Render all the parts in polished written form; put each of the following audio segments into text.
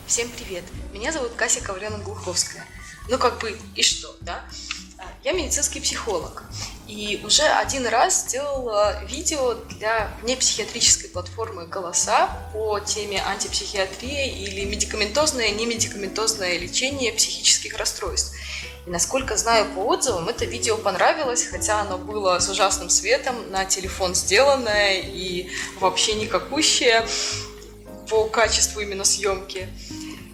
Всем привет! Меня зовут Кася Ковалена-Глуховская. И что, да? Я медицинский психолог. И уже один раз сделала видео для внепсихиатрической платформы «Голоса» по теме антипсихиатрия или медикаментозное и немедикаментозное лечение психических расстройств. И насколько знаю по отзывам, это видео понравилось, хотя оно было с ужасным светом, на телефон сделанное и вообще никакущее по качеству именно съемки.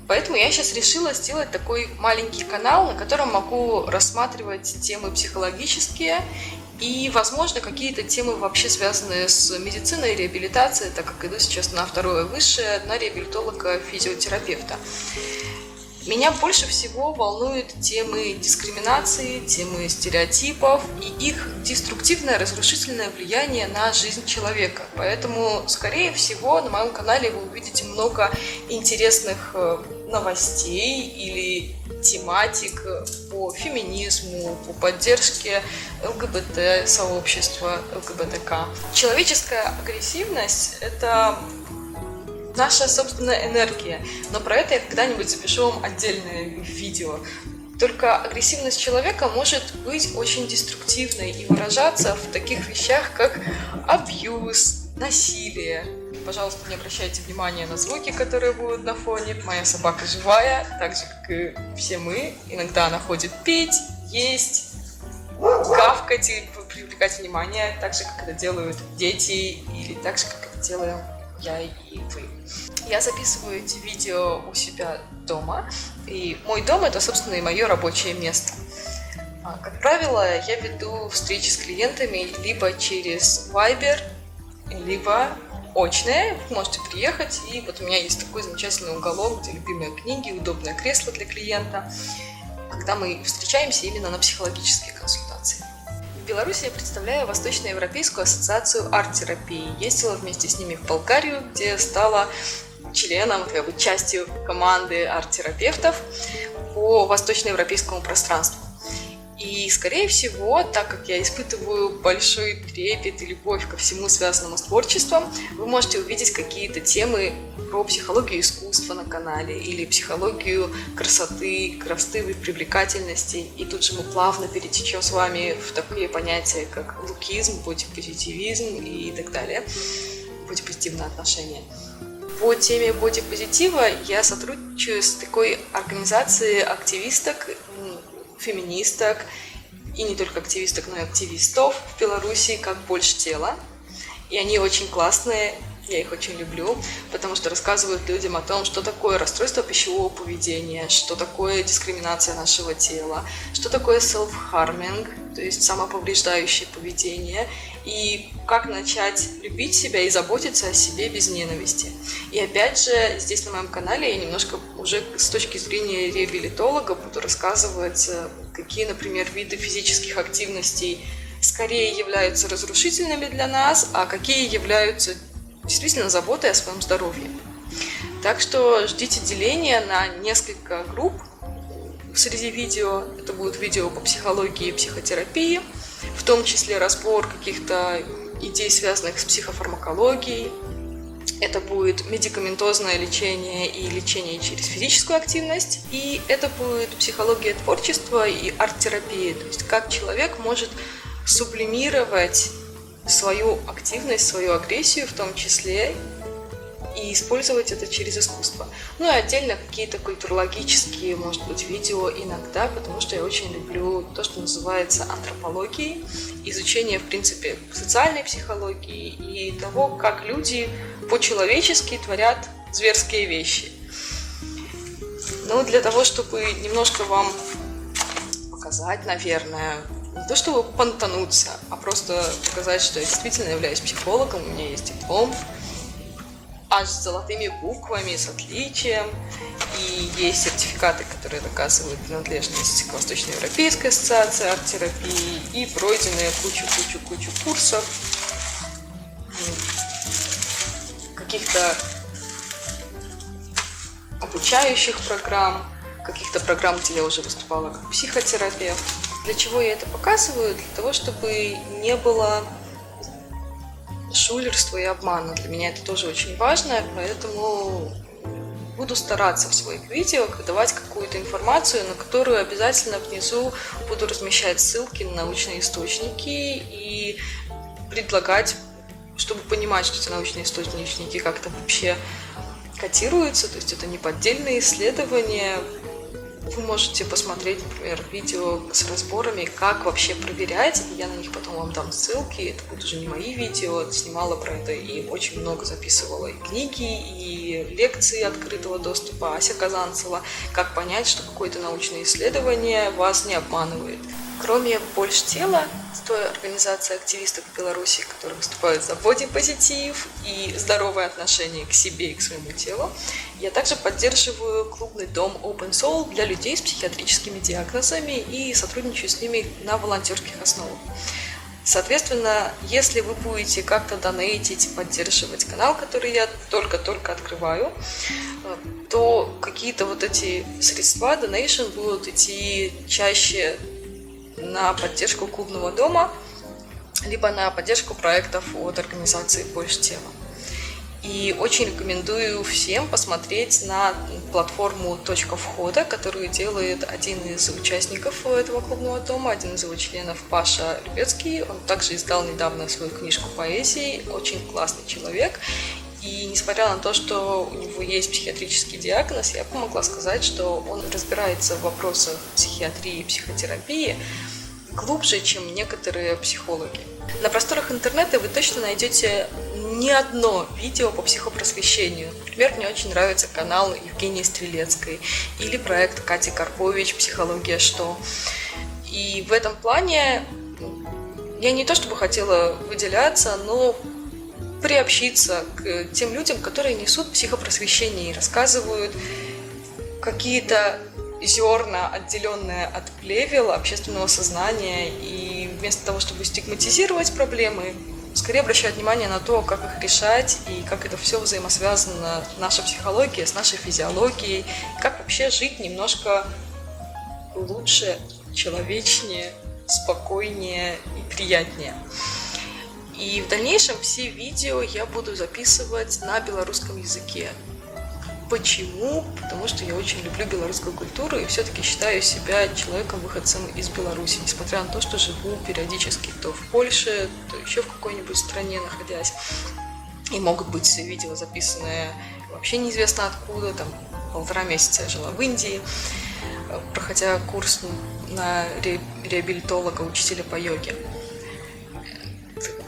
Поэтому я сейчас решила сделать такой маленький канал, на котором могу рассматривать темы психологические и, возможно, какие-то темы вообще связанные с медициной и реабилитацией, так как иду сейчас на второе высшее, на реабилитолога-физиотерапевта. Меня больше всего волнуют темы дискриминации, темы стереотипов и их деструктивное, разрушительное влияние на жизнь человека. Поэтому, скорее всего, на моем канале вы увидите много интересных новостей или тематик по феминизму, по поддержке ЛГБТ-сообщества, ЛГБТК. Человеческая агрессивность – это наша собственная энергия, но про это я когда-нибудь запишу вам отдельное видео. Только агрессивность человека может быть очень деструктивной и выражаться в таких вещах, как абьюз, насилие. Пожалуйста, не обращайте внимания на звуки, которые будут на фоне. Моя собака живая, так же, как и все мы. Иногда она ходит пить, есть, гавкать и привлекать внимание, так же, как это делают дети, или так же, как это делаем я и вы. Я записываю эти видео у себя дома, и мой дом – это, собственно, и мое рабочее место. Как правило, я веду встречи с клиентами либо через Viber, либо очные. Вы можете приехать, и вот у меня есть такой замечательный уголок, где любимые книги, удобное кресло для клиента, когда мы встречаемся именно на психологические консультации. В Беларуси я представляю Восточноевропейскую ассоциацию арт-терапии. Ездила вместе с ними в Болгарию, где стала членом, частью команды арт-терапевтов по восточноевропейскому пространству. И, скорее всего, так как я испытываю большой трепет и любовь ко всему, связанному с творчеством, вы можете увидеть какие-то темы про психологию искусства на канале или психологию красоты и привлекательности. И тут же мы плавно перетечем с вами в такие понятия, как лукизм, бодипозитивизм и так далее, бодипозитивное отношение. По теме бодипозитива я сотрудничаю с такой организацией активисток, феминисток, и не только активисток, но и активистов в Беларуси, как «Больше тела». И они очень классные, я их очень люблю, потому что рассказывают людям о том, что такое расстройство пищевого поведения, что такое дискриминация нашего тела, что такое self-harming, то есть самоповреждающее поведение, и как начать любить себя и заботиться о себе без ненависти. И опять же, здесь на моем канале я немножко уже с точки зрения реабилитолога буду рассказывать, какие, например, виды физических активностей скорее являются разрушительными для нас, а какие являются действительно заботой о своем здоровье. Так что ждите деления на несколько групп среди видео. Это будут видео по психологии и психотерапии, в том числе разбор каких-то идей, связанных с психофармакологией. Это будет медикаментозное лечение и лечение через физическую активность. И это будет психология творчества и арт-терапия, то есть как человек может сублимировать свою активность, свою агрессию в том числе, и использовать это через искусство. Ну и отдельно какие-то культурологические, может быть, видео иногда, потому что я очень люблю то, что называется антропологией, изучение, в принципе, социальной психологии и того, как люди по-человечески творят зверские вещи. Ну, для того, чтобы немножко вам показать, наверное, не то чтобы понтануться, а просто показать, что я действительно являюсь психологом, у меня есть диплом, аж с золотыми буквами, с отличием, и есть сертификаты, которые доказывают принадлежность к Восточноевропейской ассоциации арт-терапии, и пройденные кучу курсов, каких-то обучающих программ, каких-то программ, где я уже выступала как психотерапевт. Для чего я это показываю? Для того, чтобы не было шулерства и обмана. Для меня это тоже очень важно, поэтому буду стараться в своих видео давать какую-то информацию, на которую обязательно внизу буду размещать ссылки на научные источники и предлагать, чтобы понимать, что эти научные источники как-то вообще котируются, то есть это не поддельные исследования. Вы можете посмотреть, например, видео с разборами, как вообще проверять. Я на них потом вам дам ссылки. Это будут уже не мои видео. Снимала про это и очень много записывала и книги, и лекции открытого доступа Ася Казанцева. Как понять, что какое-то научное исследование вас не обманывает. Кроме «Больше тела», той организации активистов в Беларуси, которые выступают за бодипозитив и здоровое отношение к себе и к своему телу, я также поддерживаю клубный дом Open Soul для людей с психиатрическими диагнозами и сотрудничаю с ними на волонтерских основах. Соответственно, если вы будете как-то донейтить, поддерживать канал, который я только-только открываю, то какие-то вот эти средства, donation, будут идти чаще на поддержку клубного дома, либо на поддержку проектов от организации «Больше тела». И очень рекомендую всем посмотреть на платформу «Точка входа», которую делает один из участников этого клубного дома, один из его членов, Паша Любецкий. Он также издал недавно свою книжку поэзии, очень классный человек. И несмотря на то, что у него есть психиатрический диагноз, я бы могла сказать, что он разбирается в вопросах психиатрии и психотерапии глубже, чем некоторые психологи. На просторах интернета вы точно найдете не одно видео по психопросвещению. Например, мне очень нравится канал Евгении Стрелецкой или проект Кати Карпович «Психология. Что?». И в этом плане я не то чтобы хотела выделяться, но приобщиться к тем людям, которые несут психопросвещение и рассказывают какие-то зерна, отделенные от плевел общественного сознания, и вместо того, чтобы стигматизировать проблемы, скорее обращают внимание на то, как их решать и как это все взаимосвязано, наша психология с нашей физиологией, как вообще жить немножко лучше, человечнее, спокойнее и приятнее. И в дальнейшем все видео я буду записывать на белорусском языке. Почему? Потому что я очень люблю белорусскую культуру и все-таки считаю себя человеком-выходцем из Беларуси, несмотря на то, что живу периодически то в Польше, то еще в какой-нибудь стране находясь. И могут быть видео, записанные вообще неизвестно откуда, там 1,5 месяца я жила в Индии, проходя курс на реабилитолога, учителя по йоге.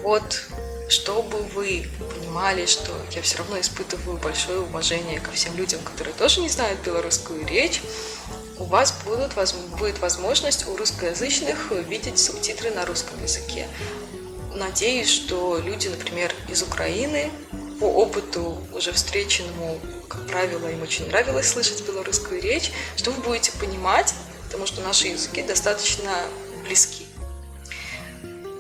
Вот, чтобы вы понимали, что я все равно испытываю большое уважение ко всем людям, которые тоже не знают белорусскую речь, у вас будет возможность у русскоязычных видеть субтитры на русском языке. Надеюсь, что люди, например, из Украины, по опыту уже встреченному, как правило, им очень нравилось слышать белорусскую речь, что вы будете понимать, потому что наши языки достаточно близки.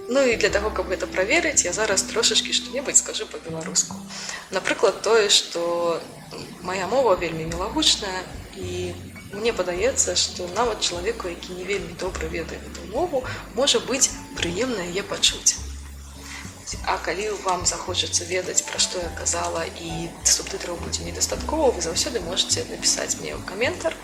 Ну і для того, каб гэта праверыць, я зараз трошачкі што-небудзь скажу па-беларуску. Напрыклад, тое, што моя мова вельмі мілагучная, і мне падаецца, што нават чалавеку, які не вельмі добра ведае гэту мову, можа быць прыемна яе пачуць. А калі вам захочацца ведаць, пра што я казала, і субтытраў будзе недастаткова, вы заўсёды можаце напісаць мне ў каментар.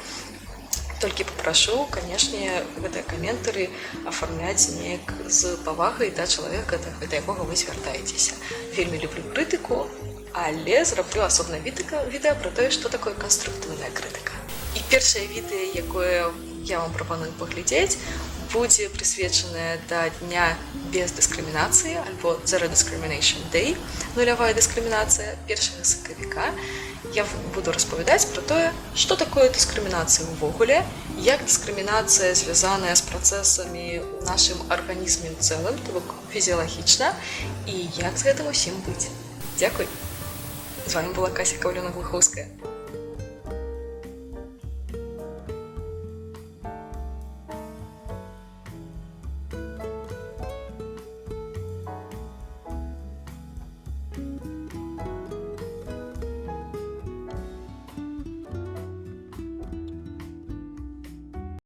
Толькі папрашу, канешне, гэтыя каментары афармляць неяк з павагай да чалавека, да якога вы звяртаецеся. Вельмі люблю крытыку, але зраблю асобнае відэа пра тое, што такое канструктыўная крытыка. І першае відэа, якое я вам прапаную паглядзець, будзе прысвечанае да дня без дыскрымінацыі, альбо Zero Discrimination Day, нулявая дыскрымінацыя, 1 сакавіка. Я буду распавядаць пра тое, што такое дыскрымінацыя ўвогуле, як дыскрымінацыя звязаная з працэсамі ў нашым арганізме ў цэлым, то бок фізіялагічна, і як з гэтым усім быць. Дзякуй! З вами была Кася Каўлёна-Глухоўская.